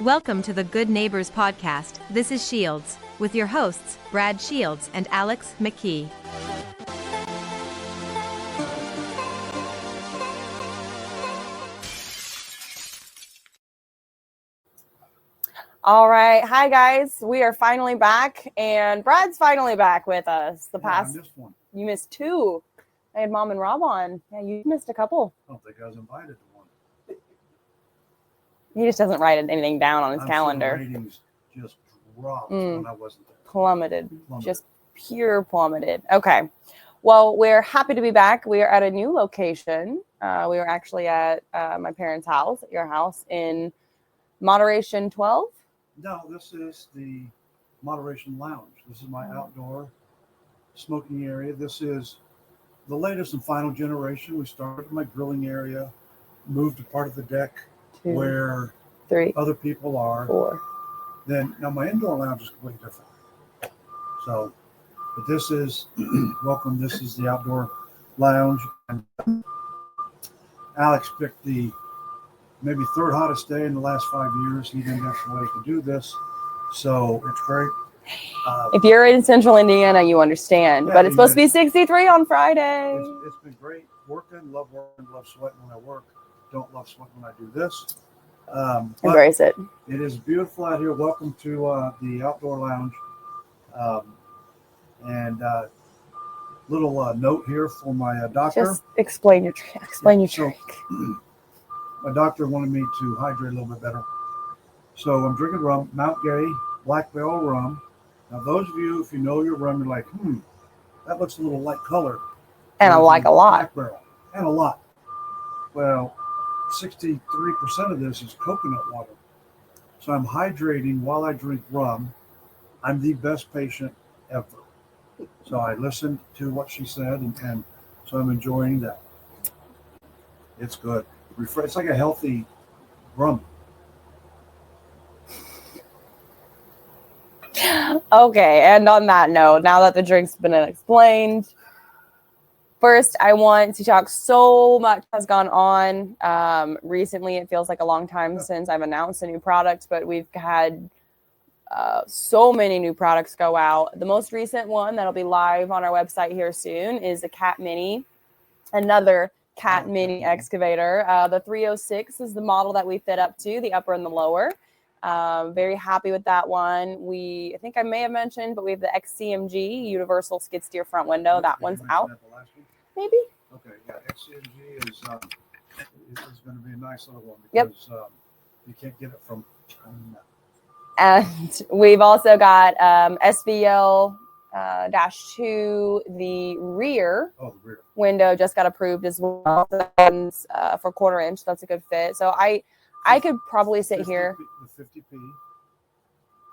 Welcome to the Good Neighbors Podcast. This is Shields, with your hosts, Brad Shields and Alex McKee. All right. Hi, guys. We are finally back, and Brad's finally back with us. I missed one. You missed two. I had Mom and Rob on. Yeah, you missed a couple. I don't think I was invited to one. He just doesn't write anything down on his calendar. Sure ratings just dropped when I wasn't there. Plummeted. Just pure plummeted. Okay. Well, we're happy to be back. We are at a new location. We were actually at my parents' house, at your house in Moderation 12. No, this is the Moderation Lounge. This is my outdoor smoking area. This is the latest and final generation. We started my grilling area, moved to part of the deck where 3, other people are. 4. Now my indoor lounge is completely different. So, but this is welcome. This is the outdoor lounge. And Alex picked the maybe third hottest day in the last 5 years. He didn't have to wait to do this, so it's great. If you're in Central Indiana, you understand. But it's supposed to be 63 on Friday. It's been great working. Love sweating when I work. Don't love sweating when I do this. Embrace it. It is beautiful out here. Welcome to the outdoor lounge. And little note here for my doctor. Just explain your drink. My doctor wanted me to hydrate a little bit better. So I'm drinking rum, Mount Gay Black Barrel rum. Now, those of you, if you know your rum, you're like, that looks a little light colored. And I like a lot. Black Barrel. And a lot. Well, 63% of this is coconut water. So I'm hydrating while I drink rum. I'm the best patient ever. So I listened to what she said, and so I'm enjoying that. It's good. It's like a healthy rum. Okay, and on that note, now that the drink's been explained, first I want to talk. So much has gone on. Recently, it feels like a long time since I've announced a new product, but we've had so many new products go out. The most recent one that'll be live on our website here soon is a Cat Mini, another Cat Mini excavator. The 306 is the model that we fit up to, the upper and the lower. Very happy with that one. I think I may have mentioned, but we have the XCMG Universal Skid Steer front window. That one's out. Maybe. Okay, yeah, XCMG is going to be a nice little one because you can't get it from China. And we've also got SVL -2, the rear window just got approved as well. So that one's for 1/4 inch. That's a good fit. So I could probably sit here. The 50p.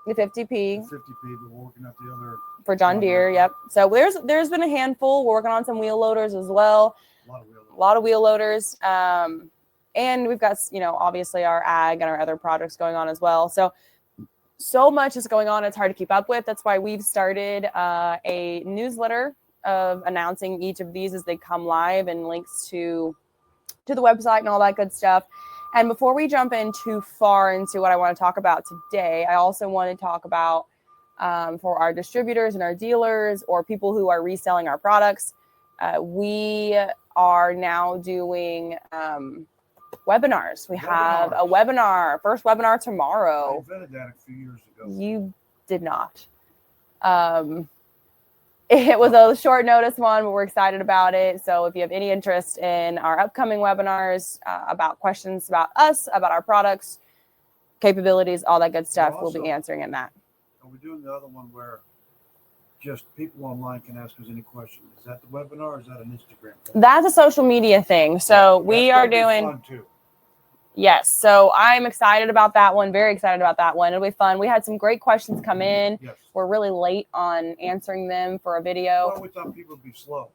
The 50p. The 50p, but we're working out the other. For John Deere, yep. So there's been a handful. We're working on some wheel loaders as well. A lot of wheel loaders. And we've got, obviously our ag and our other projects going on as well. So much is going on. It's hard to keep up with. That's why we've started a newsletter of announcing each of these as they come live and links to the website and all that good stuff. And before we jump in too far into what I want to talk about today, I also want to talk about for our distributors and our dealers or people who are reselling our products. We are now doing webinars. We have a webinar, first webinar tomorrow. I invented that a few years ago. You did not. It was a short notice one, but we're excited about it. So if you have any interest in our upcoming webinars about questions about us, about our products, capabilities, all that good stuff, we'll be answering in that. Are we doing the other one where just people online can ask us any questions? Is that the webinar or is that an Instagram thing? That's a social media thing. So we are doing fun too. Yes. So I'm excited about that one. Very excited about that one. It'll be fun. We had some great questions come in. Yes. We're really late on answering them for a video. Well, we thought people would be slow.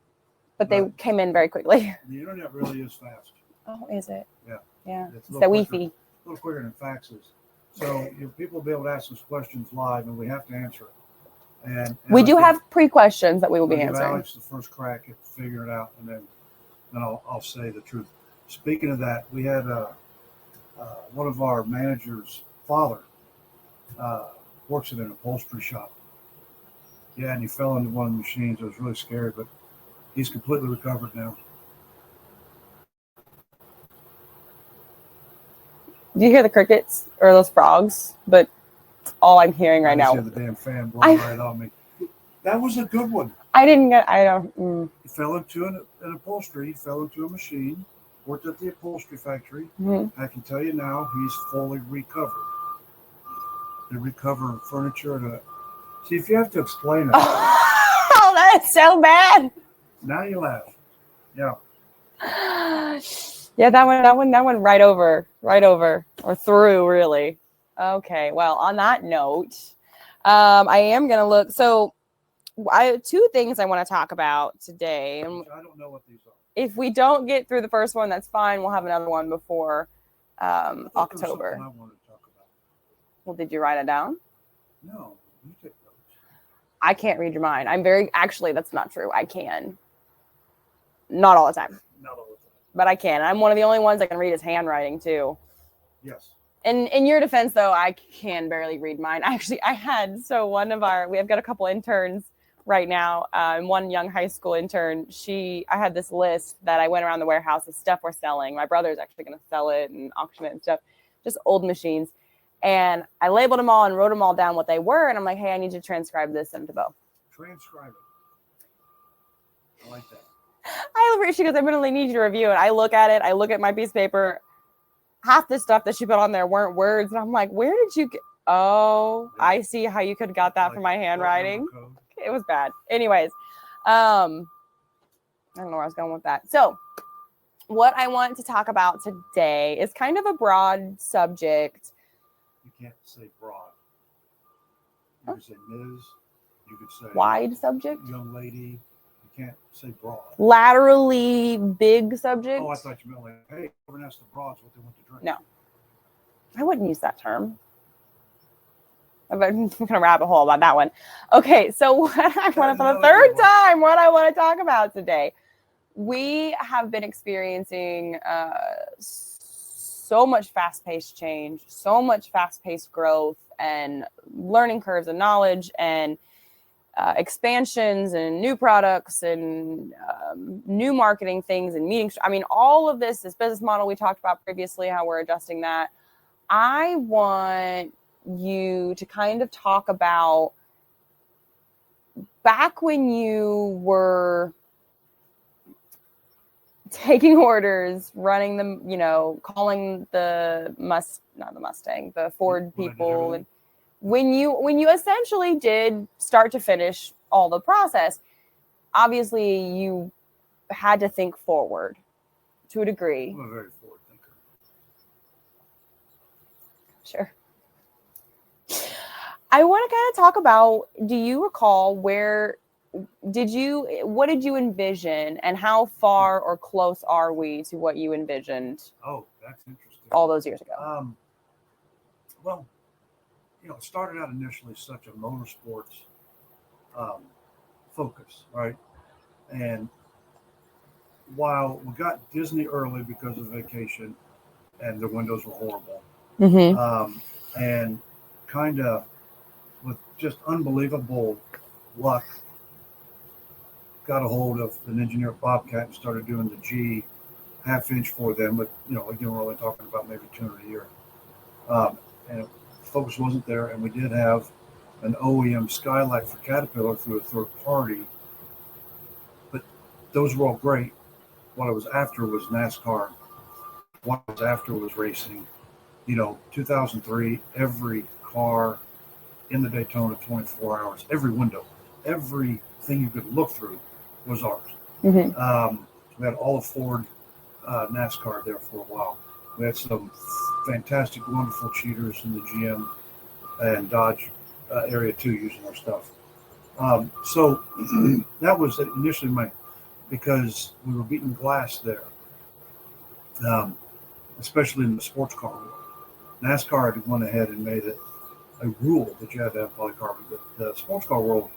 But they came in very quickly. The internet really is fast. Oh, is it? Yeah. Yeah. It's the Wi-Fi. A little quicker than faxes. So people will be able to ask us questions live and we have to answer it. And we do have pre-questions that we will be give answering. Alex the first crack at figuring it out, and then I'll say the truth. Speaking of that, we had one of our managers father works in an upholstery shop. Yeah, and he fell into one of the machines. It was really scary, but he's completely recovered now. Do you hear the crickets or those frogs? But all I'm hearing right now. I just hear the damn fan blowing right on me. That was a good one. I don't. He fell into an upholstery. He fell into a machine. Worked at the upholstery factory. Mm-hmm. I can tell you now, he's fully recovered. They recover furniture and see if you have to explain it. Oh, that's so bad. Now you laugh. Yeah. Yeah, that one right over or through, really. Okay, well, on that note, I am gonna look. So, I have two things I want to talk about today. And I don't know what these are. if we don't get through the first one, that's fine. We'll have another one before October. I wanted to talk about. Well, did you write it down? No, you take notes. I can't read your mind. Actually, that's not true. I can. Not all the time. Not all the time. But I can. I'm one of the only ones that can read his handwriting too. Yes. And in your defense, though, I can barely read mine. We have got a couple interns right now, and one young high school intern. I had this list that I went around the warehouse of stuff we're selling. My brother's actually going to sell it and auction it and stuff, just old machines. And I labeled them all and wrote them all down what they were. And I'm like, hey, I need you to transcribe this, send it to Bo. Transcribe it. I like that. I appreciate it because I really need you to review it. I look at it. I look at my piece of paper. Half the stuff that she put on there weren't words. And I'm like, where did you get? Oh, yeah. I see how you could have got that from my handwriting. It was bad. Anyways, I don't know where I was going with that. So what I want to talk about today is kind of a broad subject. You can't say broad. You could say Ms. You could say wide subject. Young lady. You can't say broad. Laterally big subject. Oh, I thought you meant like, hey, everyone asks the broads what they want to drink. No, I wouldn't use that term. I'm going to rabbit hole about that one. Okay, so what I want for the third time, what I want to talk about today. We have been experiencing so much fast-paced change, so much fast-paced growth and learning curves and knowledge and expansions and new products and new marketing things and meetings. I mean, all of this business model we talked about previously, how we're adjusting that. I want you to kind of talk about back when you were taking orders, running them, calling the Ford people, and when you essentially did start to finish all the process, obviously you had to think forward to a degree. I'm a very forward thinker. Sure. I want to kind of talk about, do you recall what did you envision and how far or close are we to what you envisioned? Oh, that's interesting. All those years ago. Well, it started out initially such a motorsports focus, right? And while we got Disney early because of vacation and the windows were horrible, and kind of with just unbelievable luck, got a hold of an engineer at Bobcat and started doing the G half-inch for them. But, again, we're only talking about maybe 200 a year. And focus wasn't there. And we did have an OEM skylight for Caterpillar through a third party. But those were all great. What I was after was NASCAR. What I was after was racing. 2003, every car in the Daytona 24 hours, every window, everything you could look through was ours. Mm-hmm. We had all of Ford NASCAR there for a while. We had some fantastic, wonderful cheaters in the GM and Dodge area too, using our stuff. So that was initially because we were beating glass there, especially in the sports car world. NASCAR had gone ahead and made it a rule that you had to have polycarbonate. But the sports car world,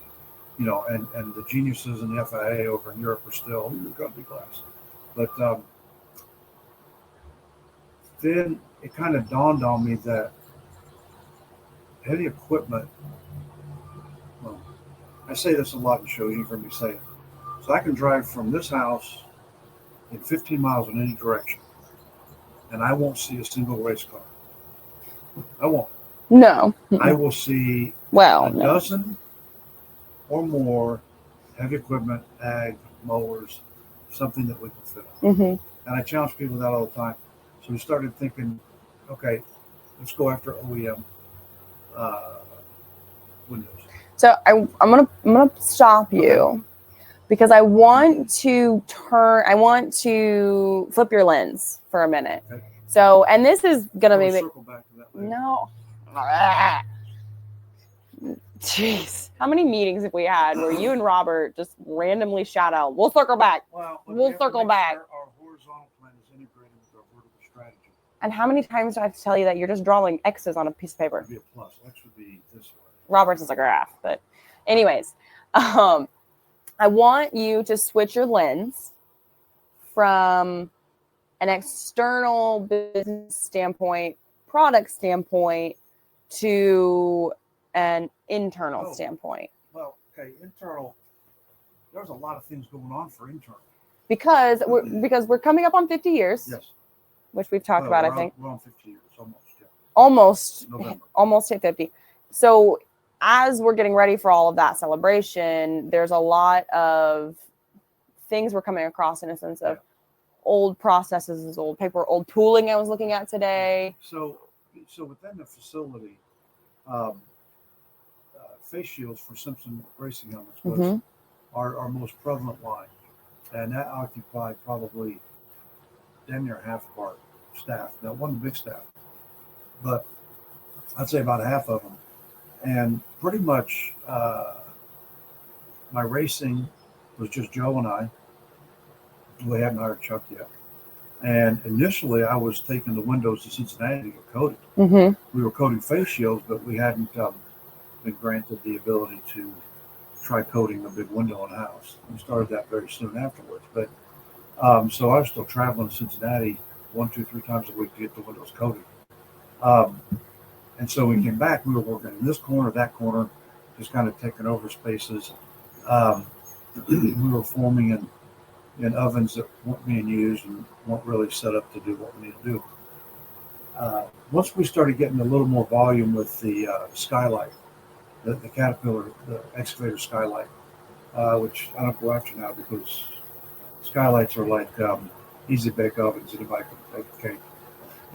and the geniuses in the FIA over in Europe are still going to be glass. But then it kind of dawned on me that heavy equipment. Well, I say this a lot in shows. You've heard me say it. So I can drive from this house in 15 miles in any direction, and I won't see a single race car. I won't. No. I will see Well, a no. dozen or more heavy equipment, ag, mowers, something that we can fit on. Mm-hmm. And I challenge people with that all the time. So we started thinking, okay, let's go after OEM windows. So I'm gonna stop you because I want to flip your lens for a minute. Okay. So, and this is gonna We'll maybe circle back to that later. no. Jeez, how many meetings have we had where you and Robert just randomly shout out, "We'll circle back." Well, We'll we have to circle make back. sure our horizontal plan is integrated with our vertical strategy. And how many times do I have to tell you that you're just drawing X's on a piece of paper? It would be a plus. X would be this way. Robert's is a graph, but anyways, I want you to switch your lens from an external business standpoint, product standpoint, to an internal standpoint. Well, okay, internal. There's a lot of things going on for internal. Because we're coming up on 50 years, Yes. which we've talked about, I think. We're on 50 years, almost. Yeah. November. Almost hit 50. So as we're getting ready for all of that celebration, there's a lot of things we're coming across in a sense of old processes, old paper, old tooling I was looking at today. So within the facility, face shields for Simpson racing helmets was our most prevalent line, and that occupied probably damn near half of our staff. Now, it wasn't a big staff, but I'd say about half of them. And pretty much my racing was just Joe and I. We hadn't hired Chuck yet. And initially, I was taking the windows to Cincinnati to get coated. We were coating face shields, but we hadn't been granted the ability to try coating a big window in a house. We started that very soon afterwards. But so I was still traveling to Cincinnati 1, 2, 3 times a week to get the windows coated. And so we came back, we were working in this corner, that corner, just kind of taking over spaces. We were forming in ovens that weren't being used and weren't really set up to do what we need to do. Once we started getting a little more volume with the skylight, the Caterpillar, the excavator skylight, which I don't go after now because skylights are like easy bake ovens. Anybody can bake a cake.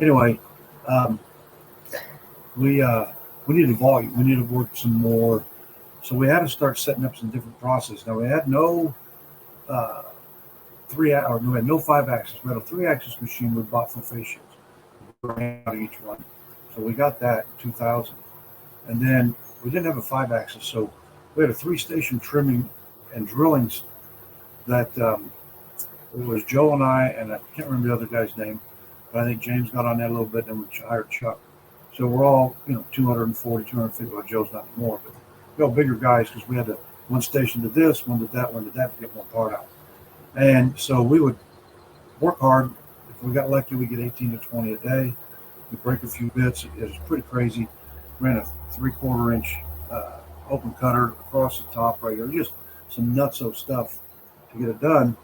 Anyway, we needed volume. We needed to work some more. So we had to start setting up some different processes. Now we had no 5-axis. We had a 3-axis machine we bought for face shields. We were handing each one. So we got that in 2000. And then we didn't have a 5-axis. So we had a 3-station trimming and drillings that it was Joe and I, and I can't remember the other guy's name, but I think James got on that a little bit, and we hired Chuck. So we're all, 240, 250, well, Joe's not more, but we're all bigger guys because we had one station did this, one did that to get one part out. And so we would work hard. If we got lucky, we'd get 18 to 20 a day. We'd break a few bits. It was pretty crazy. Ran a 3/4 inch open cutter across the top right there. Just some nutso stuff to get it done.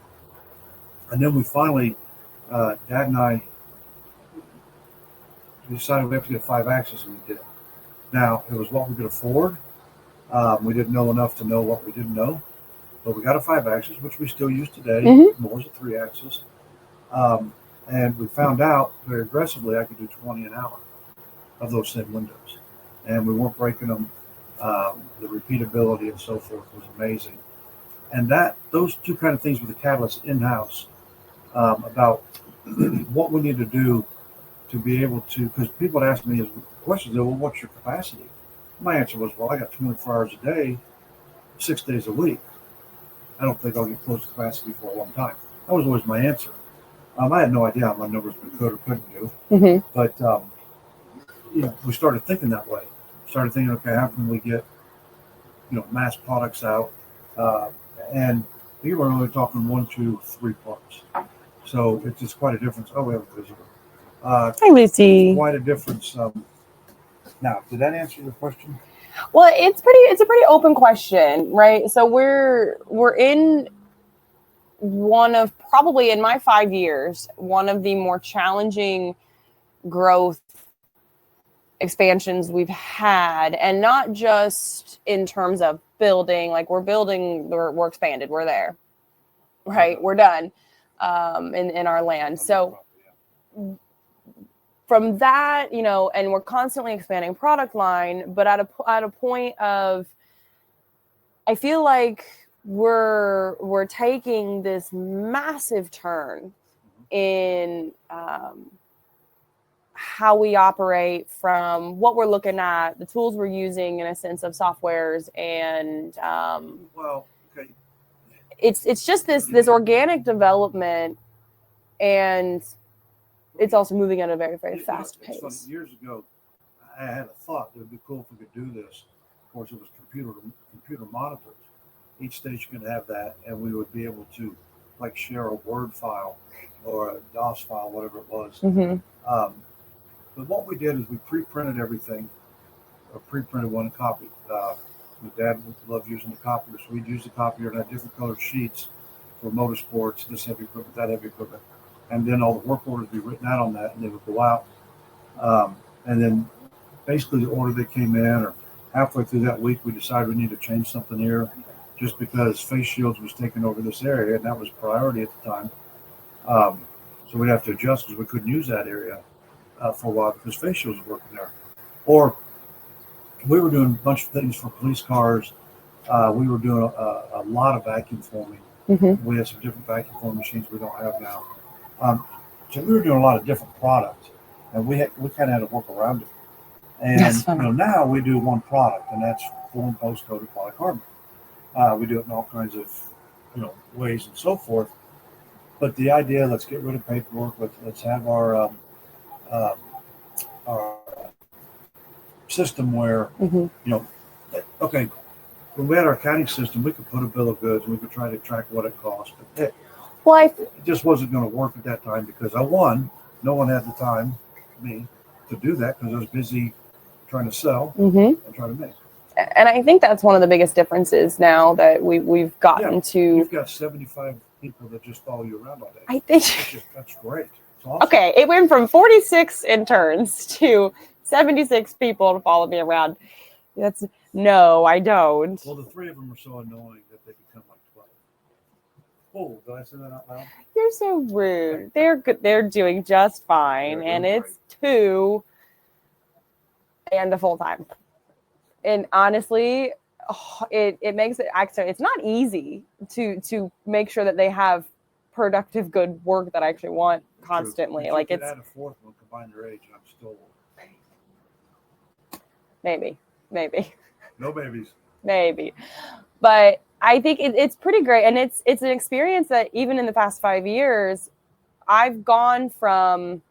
And then we finally, Dad and I, we decided we have to get a 5-axis, and we did. Now, it was what we could afford. We didn't know enough to know what we didn't know. But we got a 5-axis, which we still use today. More is a 3-axis. And we found out very aggressively I could do 20 an hour of those same windows. And we weren't breaking them. The repeatability and so forth was amazing. And those two kind of things with the catalyst in-house about what we need to do to be able to, because people would ask me questions, well, what's your capacity? My answer was, well, I got 24 hours a day, 6 days a week. I don't think I'll get close to capacity for a long time. That was always my answer. I had no idea how my numbers we could or couldn't do. But we started thinking that way. Started thinking, okay, how can we get mass products out? And we were only talking 1, 2, 3 parts. So it's just quite a difference. Oh, we have a visitor. Hi, Lucy. Quite a difference Now, did that answer your question? Well, it's a pretty open question, right? So we're in one of probably in my 5 years, one of the more challenging growth expansions we've had, and not just in terms of building, like we're expanded, we're there, right? We're done in our land. So from that, and we're constantly expanding product line, but at a point of, I feel like we're taking this massive turn in how we operate, from what we're looking at, the tools we're using in a sense of softwares, and it's just this organic development, and it's also moving at a very, very fast pace. Funny. Years ago, I had a thought that it would be cool if we could do this. Of course, it was computer monitors. Each station could have that, and we would be able to like share a Word file or a DOS file, whatever it was. But what we did is we pre-printed everything, or pre-printed one copy. My dad loved using the copier, so we'd use the copier and had different colored sheets for motorsports, this heavy equipment, that heavy equipment. And then all the work orders would be written out on that, and they would go out. And then basically the order that came in, or halfway through that week, we decided we need to change something here, just because Face Shields was taking over this area, and that was priority at the time. So we'd have to adjust because we couldn't use that area for a while because Face Shields was working there. Or we were doing a bunch of things for police cars. We were doing a lot of vacuum forming. We had some different vacuum forming machines we don't have now. So we were doing a lot of different products, and we kind of had to work around it. And now we do one product, and that's full and post coated polycarbonate. We do it in all kinds of ways and so forth. But the idea, let's get rid of paperwork. Let's have our system where okay, when we had our accounting system, we could put a bill of goods and we could try to track what it cost. But it just wasn't going to work at that time because no one had the time, me, to do that because I was busy trying to sell and trying to make. And I think that's one of the biggest differences now that we've gotten to. You've got 75 people that just follow you around all day. I think that's great. It's awesome. Okay, it went from 46 interns to 76 people to follow me around. No, I don't. Well, the 3 of them are so annoying that they become like 12. Oh, did I say that out loud? You're so rude. They're good. They're doing just fine, and it's great. 2 and a full time. And honestly, it makes it actually, it's not easy to make sure that they have productive, good work that I actually want constantly. Like it's add a 4th one, combine their age, and I'm still maybe no babies. Maybe, but I think it's pretty great, and it's an experience that even in the past 5 years, I've gone from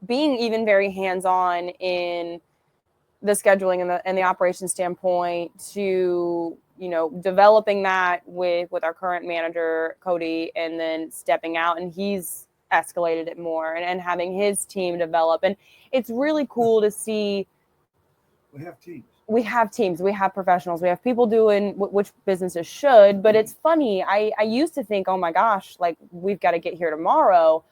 being even very hands-on in the scheduling and the operations standpoint to developing that with our current manager Cody, and then stepping out, and he's escalated it more and having his team develop, and it's really cool to see. We have teams, we have professionals, we have people doing which businesses should, but it's funny, I used to think, oh my gosh, like we've got to get here tomorrow.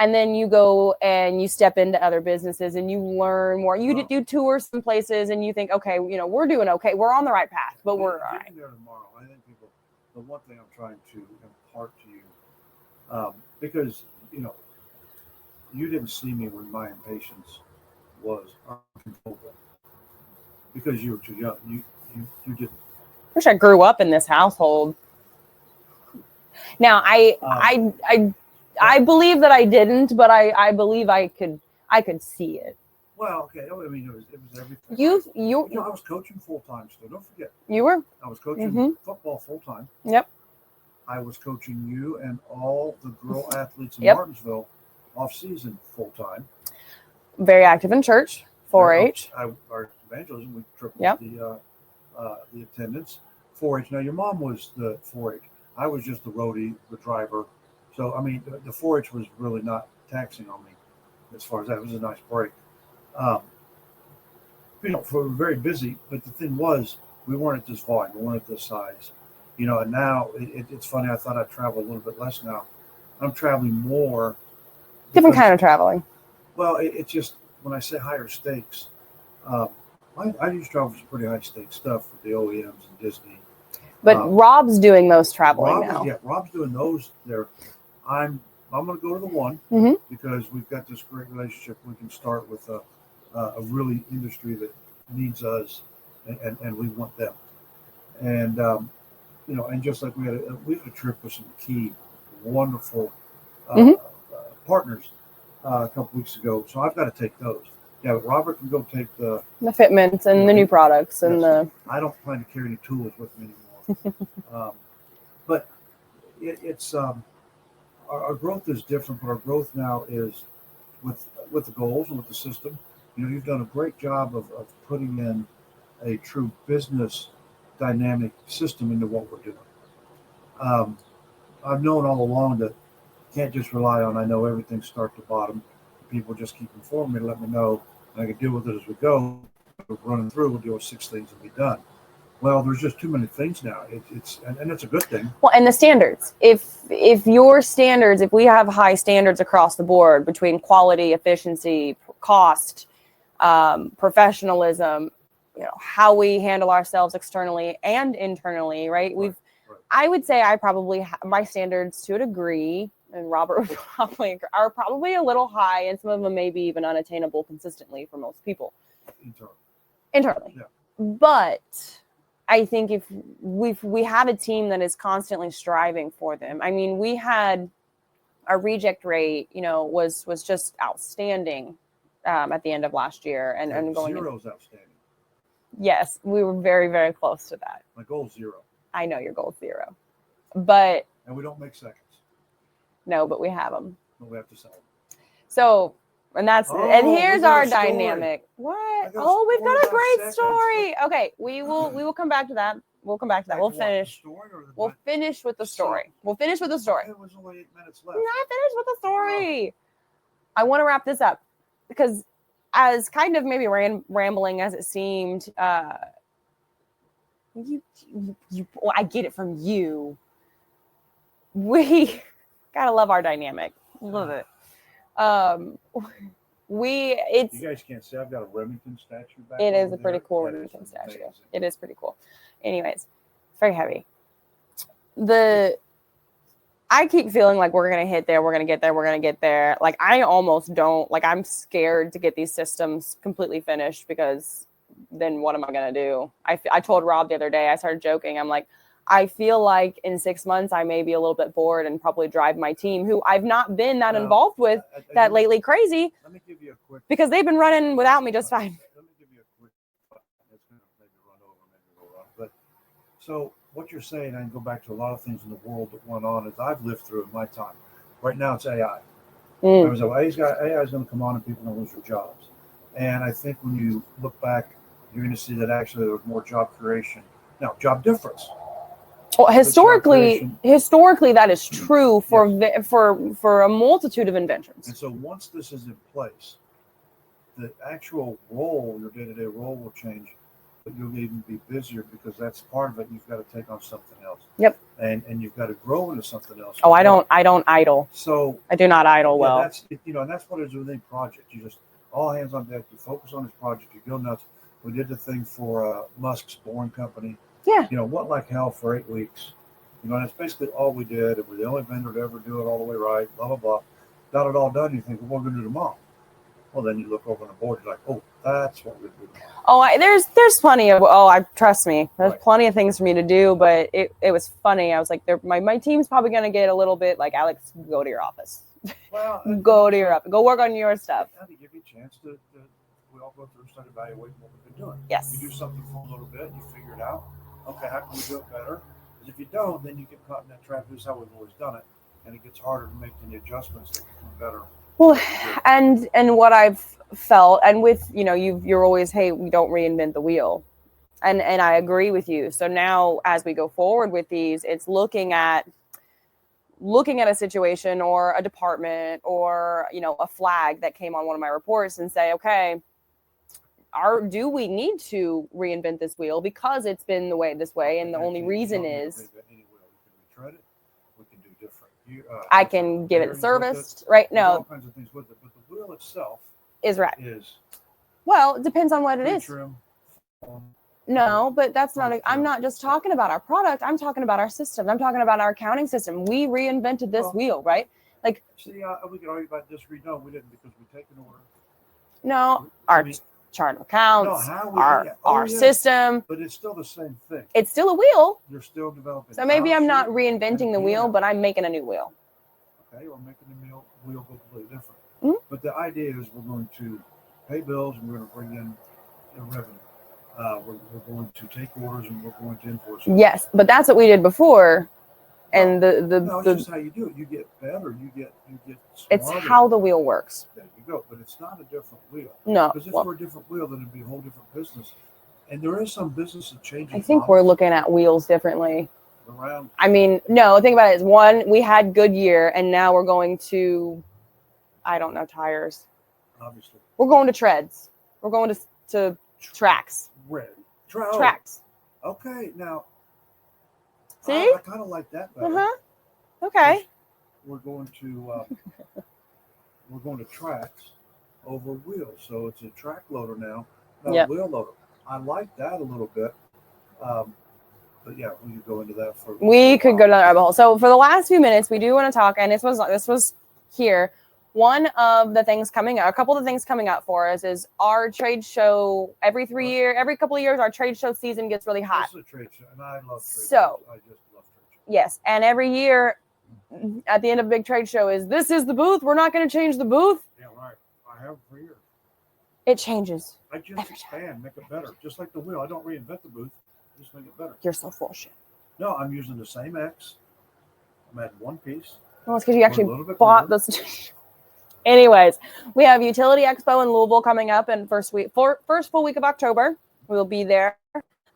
And then you go and you step into other businesses and you learn more. You do tours some places and you think, okay, we're doing okay. We're on the right path, but we're all right. There tomorrow. I think the one thing I'm trying to impart to you, because, you didn't see me when my impatience was uncontrollable because you were too young. You didn't. I wish I grew up in this household. Now, I believe that I didn't, but I believe I could see it. Well, okay. I mean, it was everything. I was coaching full time still. Don't forget. You were? I was coaching football full time. Yep. I was coaching you and all the girl athletes in Martinsville off season full time. Very active in church, 4-H. Our evangelism, we tripled the attendance. 4-H. Now your mom was the 4-H. I was just the roadie, the driver. So, I mean, the 4-H was really not taxing on me as far as that. It was a nice break. we were very busy, but the thing was, we weren't at this volume, we weren't at this size, and now it's funny. I thought I'd travel a little bit less now. I'm traveling more. Different kind of traveling. Well, it's just, when I say higher stakes, I used to travel for some pretty high stakes stuff with the OEMs and Disney. But Rob's doing most traveling now. Yeah, Rob's doing those there. I'm going to go to the one because we've got this great relationship. We can start with a really industry that needs us, and we want them. And and just like we had a trip with some key, wonderful partners a couple weeks ago. So I've got to take those. Yeah, but Robert can go take the fitments and the new products and the. I don't plan to carry any tools with me anymore. But it's our growth is different. But our growth now is with the goals and with the system. You've done a great job of putting in a true business dynamic system into what we're doing. I've known all along that you can't just rely on, I know everything start to bottom. People just keep informing me to let me know, and I can deal with it as we go. We're running through, we'll deal with 6 things and be done. Well, there's just too many things now. It's a good thing. Well, and the standards. If your standards, if we have high standards across the board between quality, efficiency, cost, professionalism, how we handle ourselves externally and internally, right? Right. I would say I probably my standards to a degree, and Robert would probably agree, are probably a little high, and some of them may be even unattainable consistently for most people. Internally. Yeah. But I think if we have a team that is constantly striving for them. I mean, we had our reject rate, was just outstanding at the end of last year, and going zero's outstanding. Yes, we were very, very close to that. My goal's 0. I know your goal's 0, but and we don't make seconds. No, but we have them. We have to sell them. So, and here's our dynamic. What? We've got a great story. Okay, we will come back to that. We'll come back to that. We'll finish. We'll finish with the story. We'll finish with the story. It was only 8 minutes left. Not finished with the story. I want to wrap this up because, as kind of maybe rambling as it seemed, I get it from you. We gotta love our dynamic. Love it. You guys can't see. I've got a Remington statue back. It is a pretty cool Remington statue. It is pretty cool. Anyways, it's very heavy. I keep feeling like we're going to hit there. We're going to get there. We're going to get there. Like, I almost don't, like, I'm scared to get these systems completely finished because then what am I going to do? I told Rob the other day, I started joking. I'm like, I feel like in 6 months, I may be a little bit bored and probably drive my team, who I've not been that involved with, lately crazy. Let me give you a quick. Because they've been running without me just fine. Let me give you a quick. It's going to maybe run over, maybe roll up. But so what you're saying, I can go back to a lot of things in the world that went on as I've lived through in my time. Right now, it's AI. AI is going to come on and people are going to lose their jobs. And I think when you look back, you're going to see that actually there was more job creation. Now, job difference. Well, historically, that is true for a multitude of inventions. And so once this is in place, the actual role, your day-to-day role will change, but you'll even be busier because that's part of it. You've got to take on something else. Yep. And you've got to grow into something else. Oh, I don't idle. So I do not idle well. That's and that's what it is with any project. You just all hands on deck. You focus on this project. You go nuts. We did the thing for Musk's Boring Company. Yeah. Went like hell for 8 weeks. And that's basically all we did. And we're the only vendor to ever do it all the way right. Blah blah blah. Got it all done. You think, well, what are we going to do tomorrow? Well, then you look over on the board. You're like, oh, that's what we're going to do tomorrow. Oh, there's plenty of. Trust me. There's plenty of things for me to do. But it was funny. I was like, my team's probably going to get a little bit like, Alex, go to your office. Well, go to your office. Go work on your stuff. To give you a chance to we all go through and start evaluating what we've been doing. Yes. You do something for a little bit. You figure it out. Okay, how can we do it better? Because if you don't, then you get caught in that trap. This is how we've always done it, and it gets harder to make any adjustments that become better. Well, and what I've felt, and with you're always, hey, we don't reinvent the wheel, and I agree with you. So now, as we go forward with these, it's looking at a situation or a department or a flag that came on one of my reports and say, okay, do we need to reinvent this wheel because it's been this way, and the only reason is We can do different. I can give it serviced, right? No, all kinds of things with it, but the wheel itself is right. Is well, it depends on what it is. Trim, no, but that's not. I'm not just talking about our product. I'm talking about our system. I'm talking about our accounting system. We reinvented this wheel, right? Like, see, we could argue about this. No, we didn't because we take an order. No, our chart of accounts, our system. But it's still the same thing. It's still a wheel. You're still developing. So maybe I'm not reinventing the wheel, but I'm making a new wheel. Okay, we're making the wheel completely different. Mm-hmm. But the idea is we're going to pay bills and we're going to bring in revenue. We're going to take orders and we're going to enforce it. Yes, but that's what we did before. And it's just how you do it. You get better. You get smarter. It's how the wheel works. There you go. But it's not a different wheel. No. Because if we're a different wheel, then it'd be a whole different business. And there is some business that changes. I think we're looking at wheels differently. Around. I mean, no, think about it. One, we had Goodyear, and now we're going to, I don't know, tires. Obviously. We're going to treads. We're going to tracks. Tracks. Okay, now. See? I kind of like that better. Okay. We're going to tracks over wheels, so it's a track loader now, not a wheel loader. I like that a little bit, but yeah, we could go into that for. We could go down the rabbit hole. So for the last few minutes, we do want to talk, and this was here. One of the things coming up, a couple of things coming up for us is our trade show. Every couple of years, our trade show season gets really hot. This is a trade show, and I love trade shows. I just love trade shows. Yes, and every year, at the end of a big trade show, this is the booth. We're not going to change the booth. Yeah, right. I have for years. It changes. I just expand, make it better, just like the wheel. I don't reinvent the booth, just make it better. You're so full of shit. No, I'm using the same X. I'm adding one piece. Well, it's because you actually bought this. Anyways, we have Utility Expo in Louisville coming up in first full week of October. We will be there.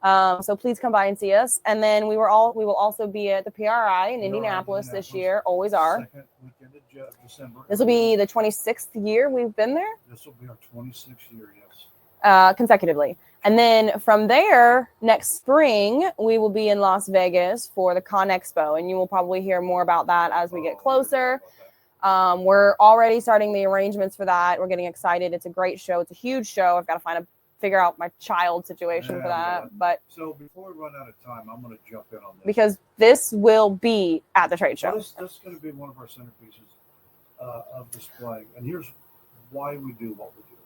So please come by and see us. And then we will also be at the PRI in Indianapolis this year. Always are. Second weekend of December. This will be the 26th year we've been there. This will be our 26th year, yes. Consecutively. And then from there, next spring, we will be in Las Vegas for the Con Expo. And you will probably hear more about that as we get closer. We're already starting the arrangements for that. We're getting excited. It's a great show. It's a huge show. I've got to figure out my child situation for that. But so before we run out of time, I'm going to jump in on this because this will be at the trade show. Well, this is going to be one of our centerpieces of displaying, and here's why we do what we do.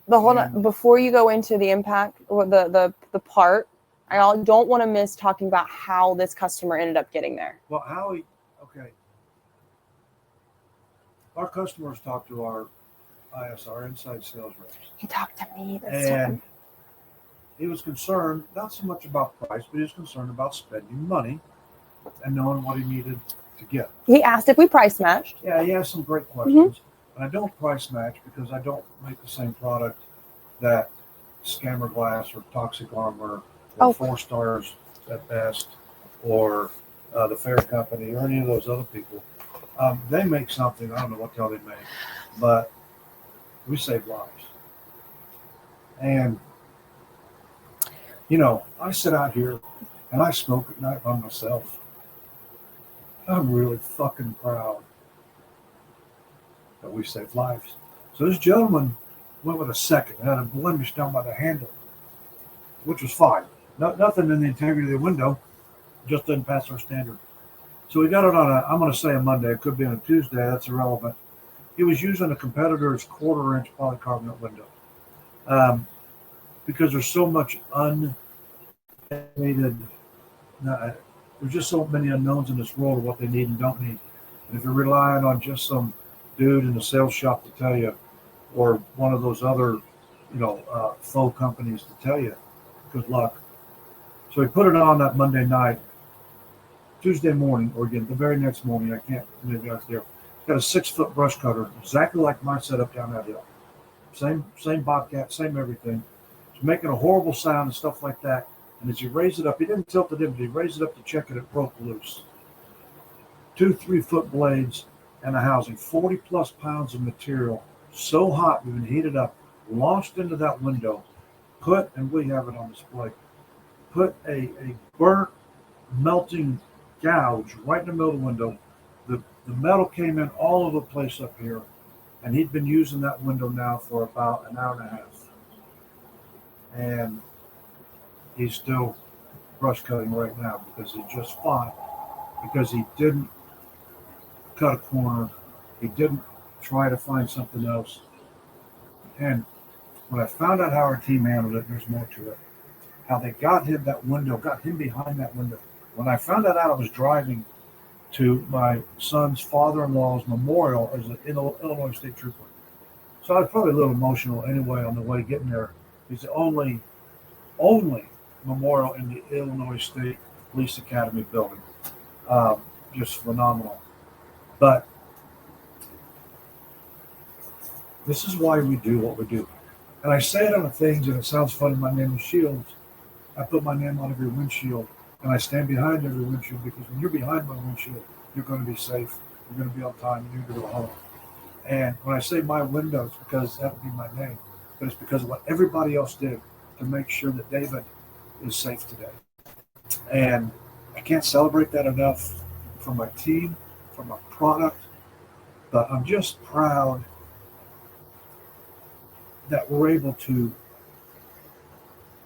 But hold on, before you go into the impact or the part, I don't want to miss talking about how this customer ended up getting there. Well, okay. Our customers talk to our ISR, inside sales reps. He talked to me this and time. He was concerned, not so much about price, but he was concerned about spending money and knowing what he needed to get. He asked if we price matched. Yeah, he asked some great questions. And I don't price match because I don't make the same product that Scammer Glass or Toxic Armor or 4 Stars at best or the Fair Company or any of those other people. They make something, I don't know what the hell they make, but we save lives. And, I sit out here and I smoke at night by myself. I'm really fucking proud that we saved lives. So this gentleman went with a second, had a blemish down by the handle, which was fine. Nothing in the integrity of the window, just didn't pass our standard. So we got it on I'm going to say a Monday. It could be on a Tuesday. That's irrelevant. He was using a competitor's 1/4-inch polycarbonate window because there's so much there's just so many unknowns in this world of what they need and don't need. And if you're relying on just some dude in the sales shop to tell you, or one of those other, faux companies to tell you, good luck. So he put it on that Monday night. Tuesday morning, or again, the very next morning, maybe I was there. Got a 6-foot brush cutter, exactly like my setup down that hill. Same Bobcat, same everything. It's making a horrible sound and stuff like that. And as you raise it up, he didn't tilt it in, but he raised it up to check it broke loose. 2 3-foot blades and a housing, 40 plus pounds of material, so hot, we've been heated up, launched into that window, and we have it on display, put a burnt, melting gouge right in the middle of the window. The metal came in all over the place up here, and he'd been using that window now for about an hour and a half. And he's still brush cutting right now because he's just fine, because he didn't cut a corner. He didn't try to find something else. And when I found out how our team handled it, there's more to it. How they got him that window, got him behind that window. When I found that out, I was driving to my son's father-in-law's memorial as an Illinois State Trooper. So I was probably a little emotional anyway on the way getting there. He's the only memorial in the Illinois State Police Academy building. Just phenomenal. But this is why we do what we do. And I say it on the things, and it sounds funny, my name is Shields. I put my name on every windshield, and I stand behind every windshield, because when you're behind my windshield, you're going to be safe, you're going to be on time, and you're going to go home. And when I say my windows, because that would be my name, but it's because of what everybody else did to make sure that David is safe today. And I can't celebrate that enough from my team, from my product, but I'm just proud that we're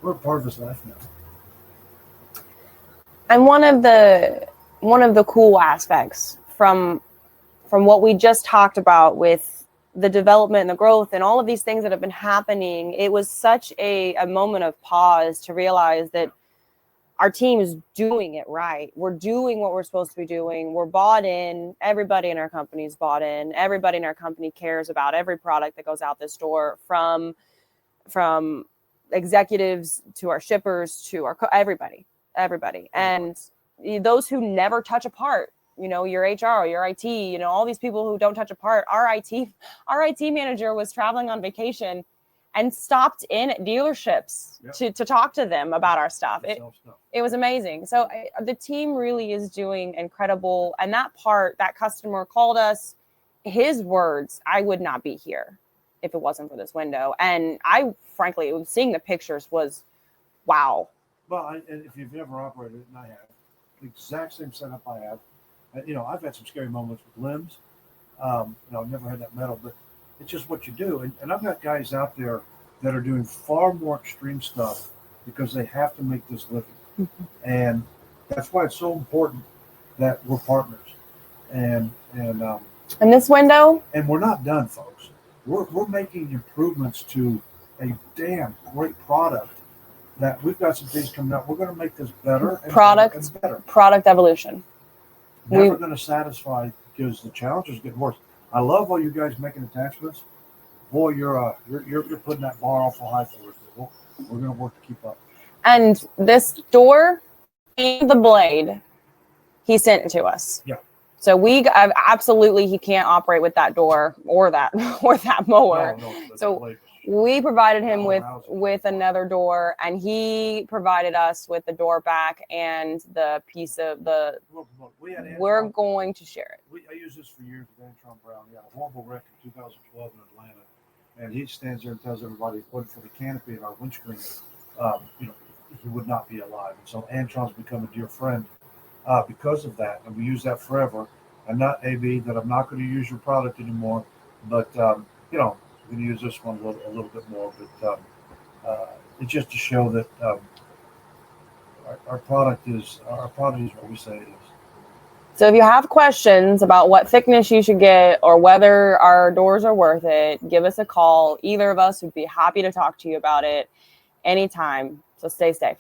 a part of his life now. And one of the cool aspects from what we just talked about with the development and the growth and all of these things that have been happening, it was such a moment of pause to realize that our team is doing it right. We're doing what we're supposed to be doing. We're bought in. Everybody in our company is bought in. Everybody in our company cares about every product that goes out this door, from executives to our shippers to our everybody. And those who never touch a part, your HR, your IT, all these people who don't touch a part. Our IT manager was traveling on vacation and stopped in at dealerships to talk to them about our stuff. It was amazing. So the team really is doing incredible. And that customer called us, his words, I would not be here if it wasn't for this window. And I, frankly, seeing the pictures was wow. Well, and if you've ever operated it, and I have, the exact same setup I have, I've had some scary moments with limbs. I've never had that metal, but it's just what you do. And I've got guys out there that are doing far more extreme stuff because they have to make this living. Mm-hmm. And that's why it's so important that we're partners. And this window? And we're not done, folks. We're making improvements to a damn great product that we've got some things coming up. We're going to make this better and better. Product evolution. Never going to satisfy because the challenges get worse. I love all you guys making attachments. Boy, you're putting that bar awful high for us. We're going to work to keep up. And this door and the blade, he sent it to us. Yeah. So he can't operate with that door or that mower. No, so we provided him with another door, and he provided us with the door back and the piece of the. We're going to share it. I used this for years with Antron Brown. He had a horrible wreck in 2012 in Atlanta, and he stands there and tells everybody, "If it wasn't for the canopy in our windscreen, he would not be alive." And so Antron's become a dear friend because of that, and we use that forever. I'm not AB that I'm not going to use your product anymore, but I'm going to use this one a little bit more. But it's just to show that our product is what we say it is. So if you have questions about what thickness you should get or whether our doors are worth it, give us a call. Either of us would be happy to talk to you about it anytime. So stay safe.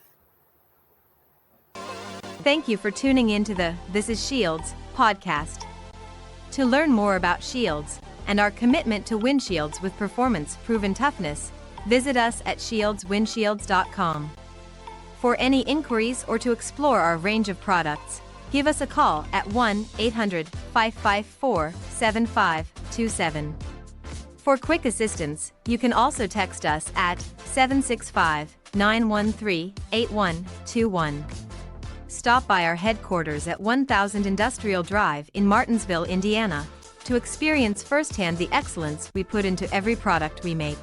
Thank you for tuning in to the This is Shields podcast. To learn more about Shields and our commitment to windshields with performance-proven toughness, visit us at shieldswindshields.com. For any inquiries or to explore our range of products, give us a call at 1-800-554-7527. For quick assistance, you can also text us at 765-913-8121. Stop by our headquarters at 1000 Industrial Drive in Martinsville, Indiana, to experience firsthand the excellence we put into every product we make.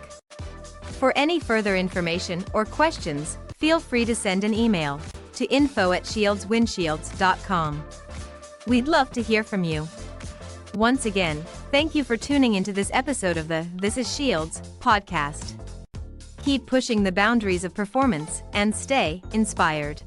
For any further information or questions, feel free to send an email to info@shieldswindshields.com. We'd love to hear from you. Once again, thank you for tuning into this episode of the This is Shields podcast. Keep pushing the boundaries of performance and stay inspired.